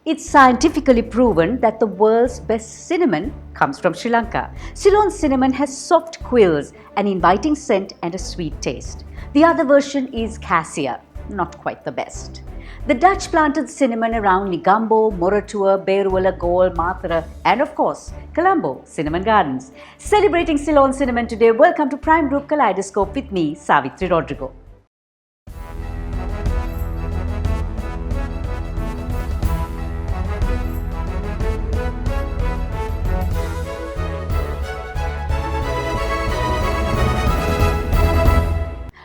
It's scientifically proven that the world's best cinnamon comes from Sri Lanka. Ceylon cinnamon has soft quills, an inviting scent and a sweet taste. The other version is cassia, not quite the best. The Dutch planted cinnamon around Negombo, Moratuwa, Beruwala, Galle, Mathura and of course, Colombo Cinnamon Gardens. Celebrating Ceylon cinnamon today, welcome to Prime Group Kaleidoscope with me, Savithri Rodrigo.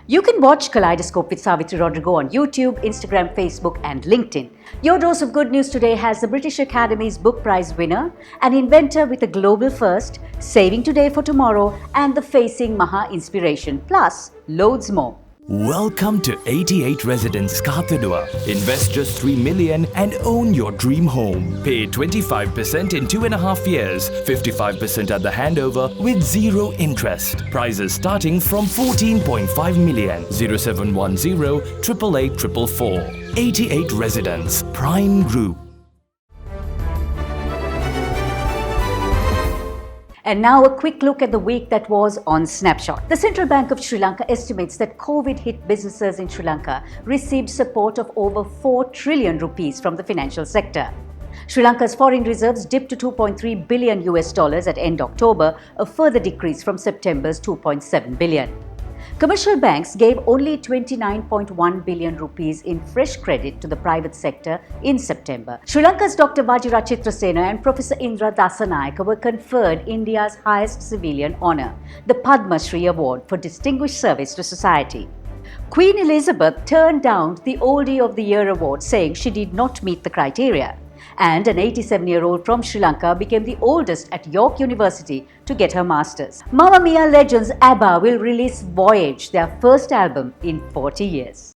You can watch Kaleidoscope with Savithri Rodrigo on YouTube, Instagram, Facebook and LinkedIn. Your dose of good news today has the British Academy's Book Prize winner, an inventor with a global first, saving today for tomorrow and the Facing Maha inspiration, plus loads more. Welcome to 88 Residence, Kaleidoscope. Invest just 3 million and own your dream home. Pay 25% in 2.5 years, 55% at the handover with zero interest. Prices starting from 14.5 million. 0710 888 444. 88 Residence, Prime Group. And now a quick look at the week that was on Snapshot. The Central Bank of Sri Lanka estimates that COVID-hit businesses in Sri Lanka received support of over 4 trillion rupees from the financial sector. Sri Lanka's foreign reserves dipped to $2.3 billion at end October, a further decrease from September's $2.7 billion. Commercial banks gave only 29.1 billion rupees in fresh credit to the private sector in September. Sri Lanka's Dr. Vajira Chitrasena and Professor Indra Dasanayake were conferred India's highest civilian honour, the Padma Sris Award for Distinguished Service to Society. Queen Elizabeth turned down the Oldie of the Year award, saying she did not meet the criteria. And an 87-year-old from Sri Lanka became the oldest at York University to get her master's. Mamma Mia legends ABBA will release Voyage, their first album in 40 years.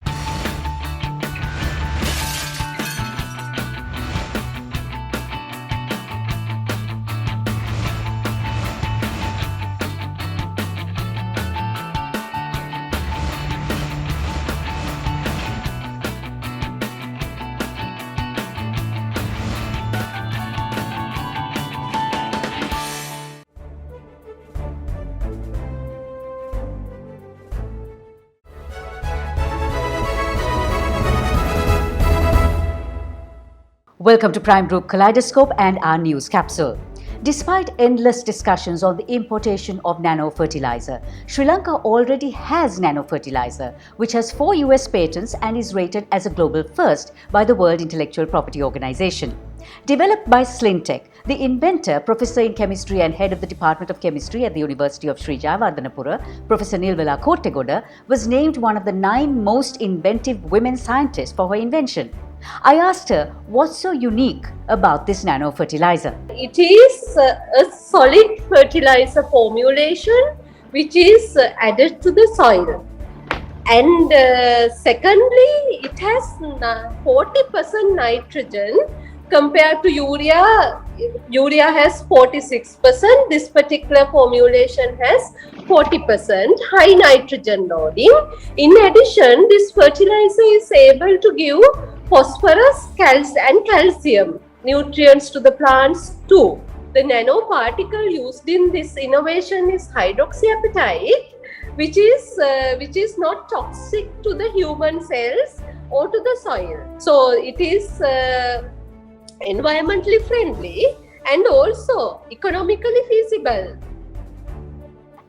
Welcome to Prime Group Kaleidoscope and our news capsule. Despite endless discussions on the importation of nano-fertilizer, Sri Lanka already has nano-fertilizer, which has 4 US patents and is rated as a global first by the World Intellectual Property Organization. Developed by Slintech, the inventor, Professor in Chemistry and Head of the Department of Chemistry at the University of Sri Jayawardhanapura, Professor Leila Gonodwa, was named one of the 9 most inventive women scientists for her invention. I asked her what's so unique about this nano-fertilizer. It is a solid fertilizer formulation which is added to the soil. And secondly, it has 40% nitrogen compared to urea. Urea has 46%. This particular formulation has 40% high nitrogen loading. In addition, this fertilizer is able to give phosphorus, and calcium nutrients to the plants too. The nanoparticle used in this innovation is hydroxyapatite, which is not toxic to the human cells or to the soil. So it is environmentally friendly and also economically feasible.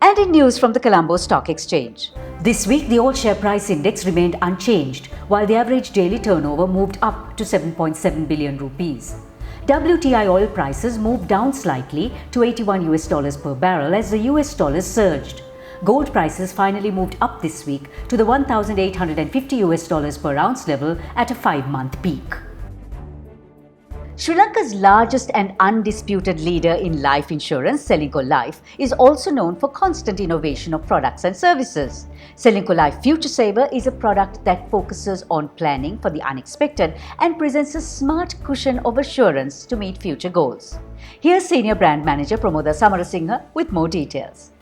And in news from the Colombo Stock Exchange. This week, the All Share Price Index remained unchanged, while the average daily turnover moved up to 7.7 billion rupees. WTI oil prices moved down slightly to $81 per barrel as the US dollar surged. Gold prices finally moved up this week to the $1,850 per ounce level at a 5-month peak. Sri Lanka's largest and undisputed leader in life insurance, Srilanka Life, is also known for constant innovation of products and services. Srilanka Life Future Saver is a product that focuses on planning for the unexpected and presents a smart cushion of assurance to meet future goals. Here's Senior Brand Manager Pramoda Samarasinghe with more details.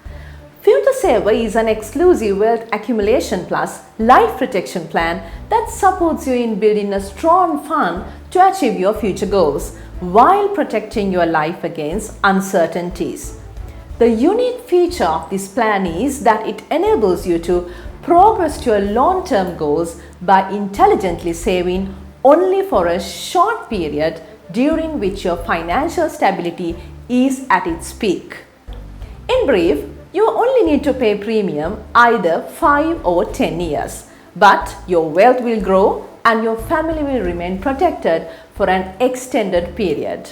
Future Saver is an exclusive wealth accumulation plus life protection plan that supports you in building a strong fund to achieve your future goals while protecting your life against uncertainties. The unique feature of this plan is that it enables you to progress to your long-term goals by intelligently saving only for a short period during which your financial stability is at its peak. In brief, you only need to pay premium either 5 or 10 years, but your wealth will grow and your family will remain protected for an extended period.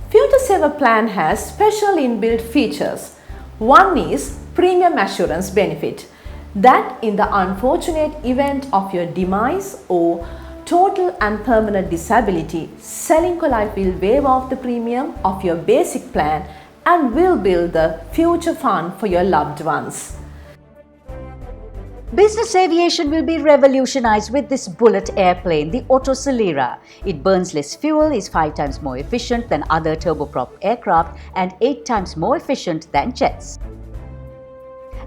Future Saver plan has special inbuilt features. One is premium assurance benefit, that in the unfortunate event of your demise or total and permanent disability, Srilanka Life will waive off the premium of your basic plan and will build the future fund for your loved ones. Business aviation will be revolutionized with this bullet airplane, the Autocelera. It burns less fuel, is 5 times more efficient than other turboprop aircraft and 8 times more efficient than jets.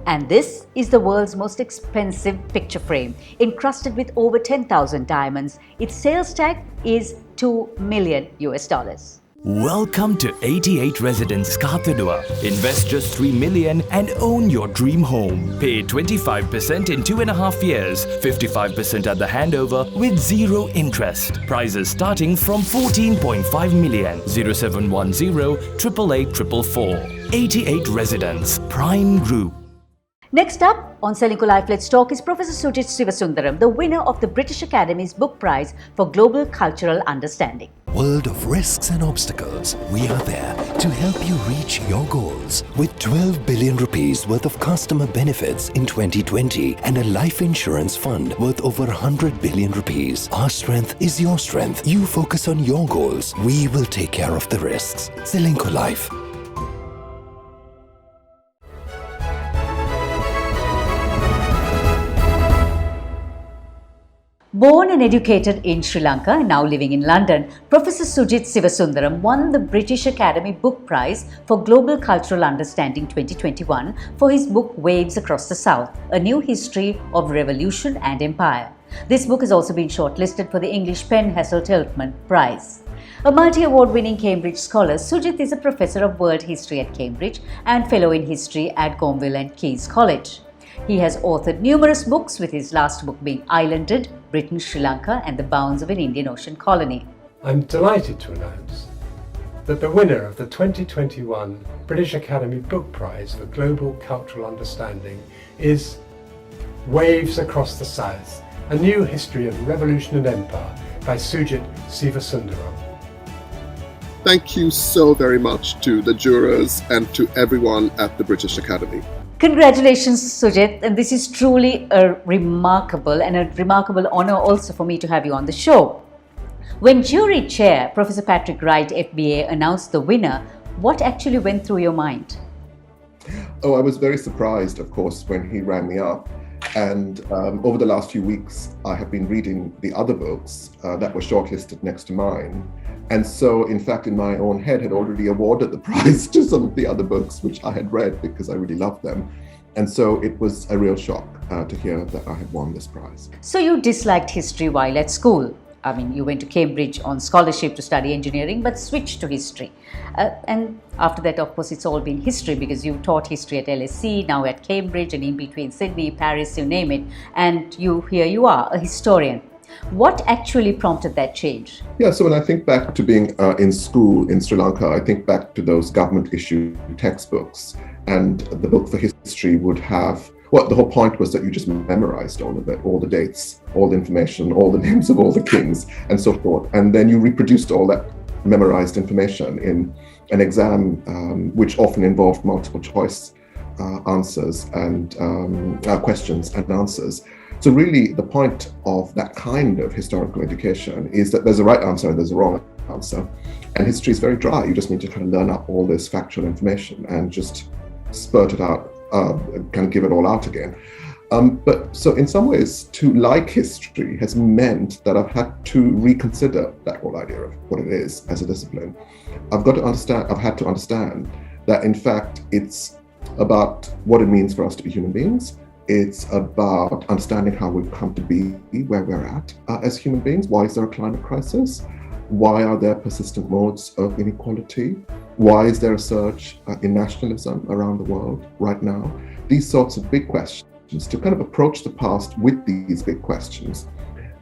And this is the world's most expensive picture frame, encrusted with over 10,000 diamonds. Its sales tag is $2 million. Welcome to 88 Residence Kaleidoscope. Invest just $3 million and own your dream home. Pay 25% in 2.5 years, 55% at the handover with zero interest. Prices starting from 14.5 million. 0710 888 444. 88 Residence, Prime Group. Next up on Srilanka Life Let's Talk is Professor Sujit Sivasundaram, the winner of the British Academy's Book Prize for Global Cultural Understanding. World of risks and obstacles, we are there to help you reach your goals. With 12 billion rupees worth of customer benefits in 2020 and a life insurance fund worth over 100 billion rupees. Our strength is your strength. You focus on your goals. We will take care of the risks. Srilanka Life. Born and educated in Sri Lanka, now living in London, Professor Sujit Sivasundaram won the British Academy Book Prize for Global Cultural Understanding 2021 for his book Waves Across the South, A New History of Revolution and Empire. This book has also been shortlisted for the English Pen Hasselt-Tiltman Prize. A multi-award-winning Cambridge scholar, Sujit is a professor of world history at Cambridge and fellow in history at Gonville and Caius College. He has authored numerous books, with his last book being Islanded, Britain, Sri Lanka and the Bounds of an Indian Ocean Colony. I'm delighted to announce that the winner of the 2021 British Academy Book Prize for Global Cultural Understanding is Waves Across the South, A New History of Revolution and Empire by Sujit Sivasundaram. Thank you so very much to the jurors and to everyone at the British Academy. Congratulations, Sujit, and this is truly a remarkable honor also for me to have you on the show. When jury chair Professor Patrick Wright, FBA, announced the winner, what actually went through your mind? Oh, I was very surprised, of course, when he rang me up. And over the last few weeks, I have been reading the other books that were shortlisted next to mine. And so, in fact, in my own head, had already awarded the prize to some of the other books which I had read because I really loved them. And so it was a real shock to hear that I had won this prize. So you disliked history while at school. I mean, you went to Cambridge on scholarship to study engineering, but switched to history. And after that, of course, it's all been history because you taught history at LSE, now at Cambridge, and in between Sydney, Paris, you name it. And here you are, a historian. What actually prompted that change? Yeah, so when I think back to being in school in Sri Lanka, I think back to those government-issued textbooks, and the book for history would have, well, the whole point was that you just memorized all of it, all the dates, all the information, all the names of all the kings, and so forth. And then you reproduced all that memorized information in an exam, which often involved multiple choice answers and questions and answers. So really, the point of that kind of historical education is that there's a right answer and there's a wrong answer. And history is very dry. You just need to kind of learn up all this factual information and just spurt it out, kind of give it all out again. But so in some ways, to like history has meant that I've had to reconsider that whole idea of what it is as a discipline. I've had to understand that in fact, it's about what it means for us to be human beings. It's about understanding how we've come to be where we're at as human beings. Why is there a climate crisis? Why are there persistent modes of inequality? Why is there a surge in nationalism around the world right now? These sorts of big questions, to kind of approach the past with these big questions,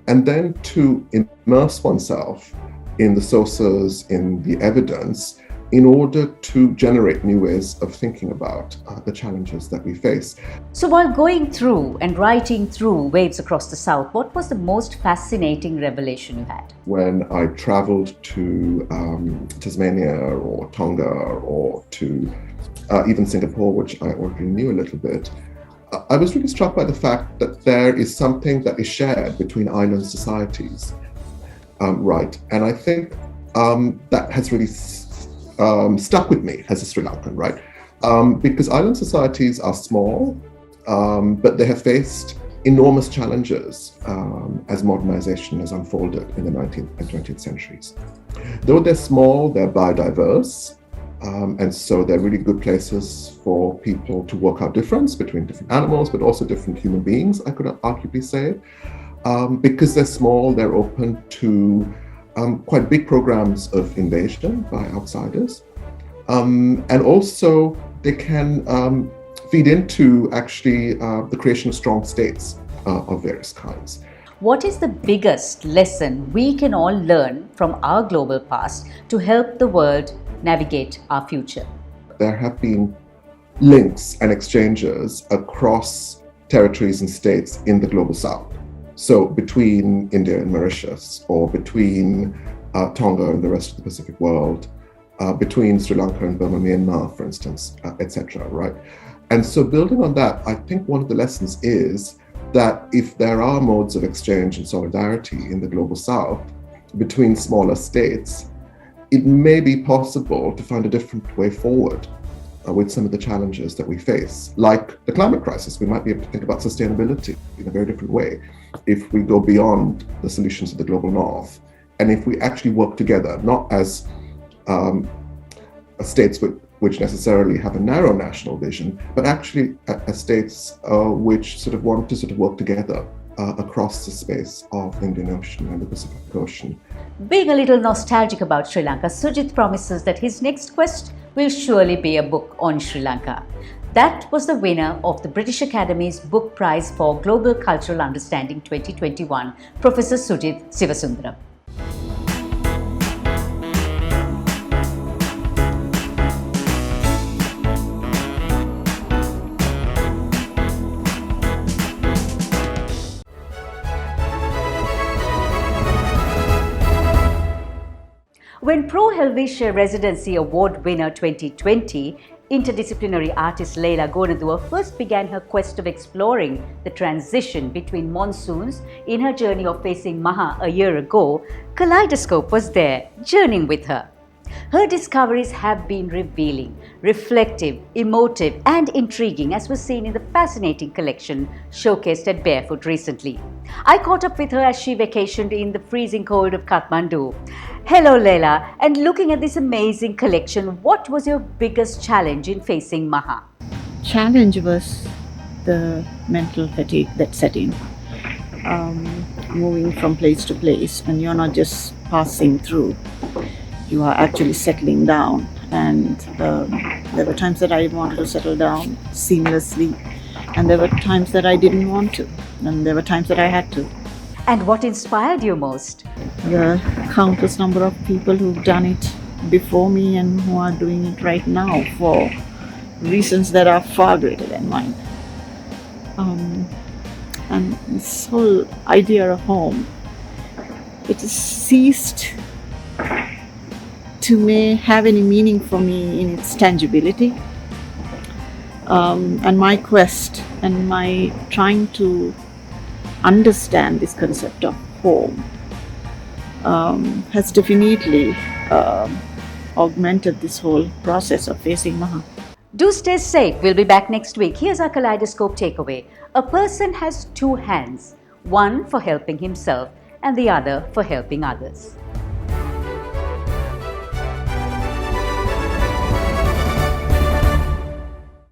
and then to immerse oneself in the sources, in the evidence, in order to generate new ways of thinking about the challenges that we face. So while going through and writing through Waves Across the South, what was the most fascinating revelation you had? When I traveled to Tasmania or Tonga or to even Singapore, which I already knew a little bit, I was really struck by the fact that there is something that is shared between island societies, right? And I think that has really stuck with me as a Sri Lankan, right? Because island societies are small, but they have faced enormous challenges as modernization has unfolded in the 19th and 20th centuries. Though they're small, they're biodiverse, and so they're really good places for people to work out difference between different animals, but also different human beings, I could arguably say. Because they're small, they're open to quite big programs of invasion by outsiders. And also they can feed into actually the creation of strong states of various kinds. What is the biggest lesson we can all learn from our global past to help the world navigate our future? There have been links and exchanges across territories and states in the global south. So between India and Mauritius, or between Tonga and the rest of the Pacific world, between Sri Lanka and Burma, Myanmar, for instance, etc., right? And so building on that, I think one of the lessons is that if there are modes of exchange and solidarity in the global south between smaller states, it may be possible to find a different way forward with some of the challenges that we face, like the climate crisis. We might be able to think about sustainability in a very different way if we go beyond the solutions of the global north, and if we actually work together, not as states which necessarily have a narrow national vision, but actually as states which sort of want to sort of work together across the space of the Indian Ocean and the Pacific Ocean. Being a little nostalgic about Sri Lanka, Sujit promises that his next quest will surely be a book on Sri Lanka. That was the winner of the British Academy's Book Prize for Global Cultural Understanding 2021, Professor Sujit Sivasundaram. When Pro Helvetia Residency Award winner 2020, interdisciplinary artist Leila Gonodwa first began her quest of exploring the transition between monsoons in her journey of facing Maha a year ago, Kaleidoscope was there, journeying with her. Her discoveries have been revealing, reflective, emotive and intriguing, as was seen in the fascinating collection showcased at Barefoot recently. I caught up with her as she vacationed in the freezing cold of Kathmandu. Hello Leila, and looking at this amazing collection, what was your biggest challenge in facing Maha? Challenge was the mental fatigue that set in. Moving from place to place, and you're not just passing through, you are actually settling down. And there were times that I wanted to settle down seamlessly, and there were times that I didn't want to, and there were times that I had to. And what inspired you most? The countless number of people who've done it before me and who are doing it right now for reasons that are far greater than mine. And this whole idea of home, it has ceased to have any meaning for me in its tangibility. And my quest and my trying to understand this concept of home has definitely augmented this whole process of facing Maha. Do stay safe. We'll be back next week. Here's our Kaleidoscope takeaway. A person has two hands, one for helping himself and the other for helping others.